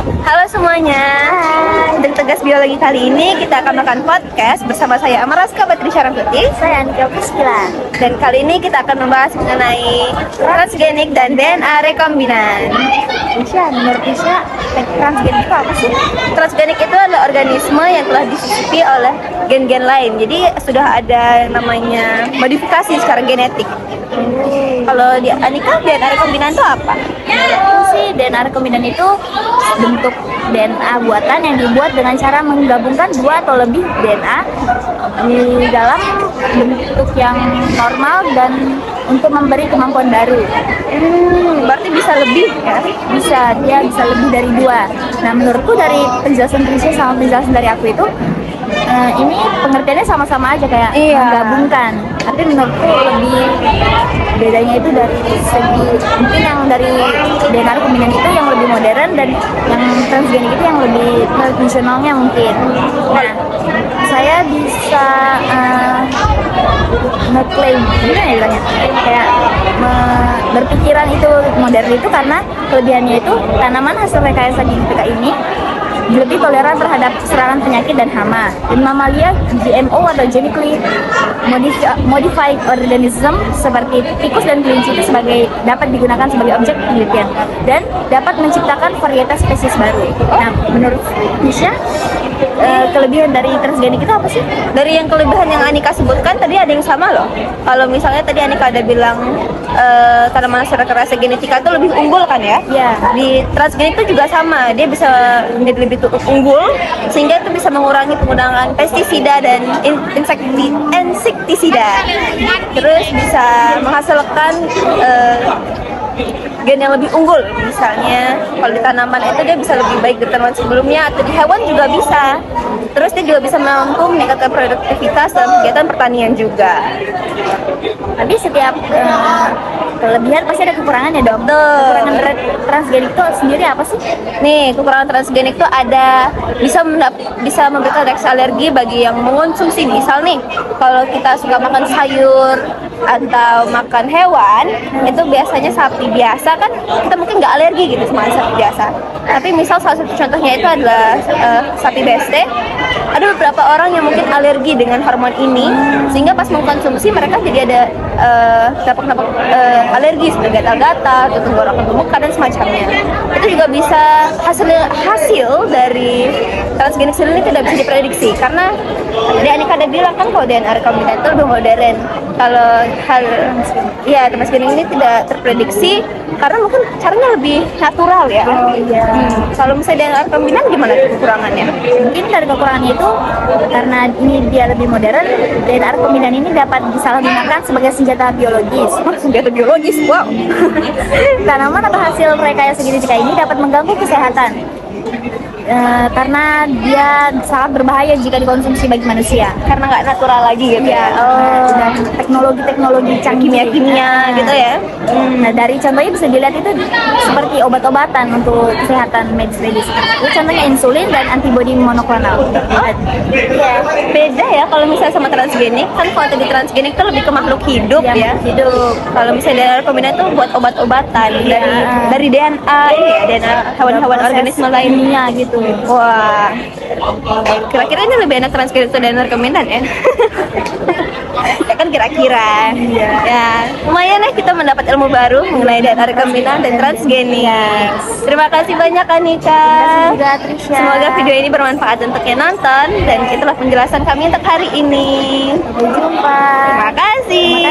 Halo semuanya. Untuk Tegas Biologi kali ini kita akan melakukan podcast bersama saya Amaraska Batrisya Rangkuti. Saya Anika Puskila. Dan kali ini kita akan membahas mengenai transgenik dan DNA rekombinan. Isya, menurut Isya, transgenik itu apa sih? Transgenik itu adalah organisme yang telah disisipi oleh gen-gen lain. Jadi sudah ada yang namanya modifikasi secara genetik. Kalau di Anika, DNA rekombinan itu apa? Menurutku sih DNA rekombinan itu bentuk DNA buatan yang dibuat dengan cara menggabungkan dua atau lebih DNA di dalam bentuk yang normal dan untuk memberi kemampuan baru. Berarti bisa lebih ya? Dia bisa lebih dari dua. Nah, menurutku dari penjelasan Trisha sama penjelasan dari aku itu ini pengertiannya sama-sama aja kayak menggabungkan. Tapi menurutku lebih bedanya itu dari segi mungkin yang dari DNA rekombinan itu yang lebih modern dan yang transgenik itu yang lebih tradisionalnya mungkin. Nah, saya bisa ngeklaim gimana ya bilangnya kayak berpikiran itu modern itu karena kelebihannya itu tanaman hasil rekayasa genetika ini lebih toleran terhadap serangan penyakit dan hama. Dan mamalia GMO atau genetically modified organism seperti tikus dan kelinci itu dapat digunakan sebagai objek penelitian dan dapat menciptakan varietas spesies baru. Nah, menurut Nisha, kelebihan dari transgenik itu apa sih? Dari yang kelebihan yang Anika sebutkan tadi ada yang sama loh. Kalau misalnya tadi Anika ada bilang tanaman hasil rekayasa genetika itu lebih unggul kan ya? Iya. Di transgenik itu juga sama, dia bisa menjadi lebih unggul sehingga itu bisa mengurangi penggunaan pestisida dan insektisida. Terus bisa menghasilkan gen yang lebih unggul. Misalnya kalau di tanaman itu dia bisa lebih baik dari tanaman sebelumnya, atau di hewan juga bisa. Terus dia juga bisa mampu meningkatkan produktivitas dalam kegiatan pertanian juga. Tapi setiap kelebihan pasti ada kekurangannya dong. Kekurangan dari transgenik itu sendiri apa sih? Nih, kekurangan transgenik itu ada bisa memberikan reaksi alergi bagi yang mengonsumsi. Misal nih, kalau kita suka makan sayur atau makan hewan, itu biasanya sapi biasa kan kita mungkin nggak alergi gitu sama sapi biasa. Tapi misal salah satu contohnya itu adalah sapi BST. Ada beberapa orang yang mungkin alergi dengan hormon ini, sehingga pas mengkonsumsi mereka jadi ada dampak-dampak alergi seperti gatal-gatal, tenggorokan gemukan dan semacamnya. Itu juga bisa hasil dari transgenik sendiri tidak bisa diprediksi karena tadi Anika ada bilang kan kalau DNA rekombinan itu lebih modern. Kalau transgenik ini tidak terprediksi karena mungkin caranya lebih natural ya. Kalau misalnya DNA rekombinan gimana kekurangannya? Mungkin dari kekurangannya itu karena ini dia lebih modern, DNA rekombinan ini dapat disalahgunakan sebagai senjata biologis. Senjata biologis, wow. Tanaman atau hasil rekayasa genetika ini dapat mengganggu kesehatan karena dia sangat berbahaya jika dikonsumsi bagi manusia. Karena nggak natural lagi gitu ya. Dan teknologi canggih kimia gitu ya. Nah, dari contohnya bisa dilihat itu seperti obat-obatan untuk kesehatan medis. Itu contohnya insulin dan antibodi monoklonal. Iya, beda ya kalau misalnya sama transgenik. Kan kalau tadi transgenik itu lebih ke makhluk hidup ya. Hidup. Kalau misalnya DNA rekombinan itu buat obat-obatan dari DNA ini ya, DNA hewan-hewan organisme lainnya gitu. Wah, kira-kira ini lebih enak transgenik atau DNA rekombinan ya? Ya kan kira-kira. Ya, lumayan ya kita mendapat ilmu baru mengenai DNA rekombinan dan transgenik. Terima kasih banyak Anika. Juga Trisha. Semoga video ini bermanfaat untuk yang nonton, dan itulah penjelasan kami untuk hari ini. Sampai jumpa. Terima kasih.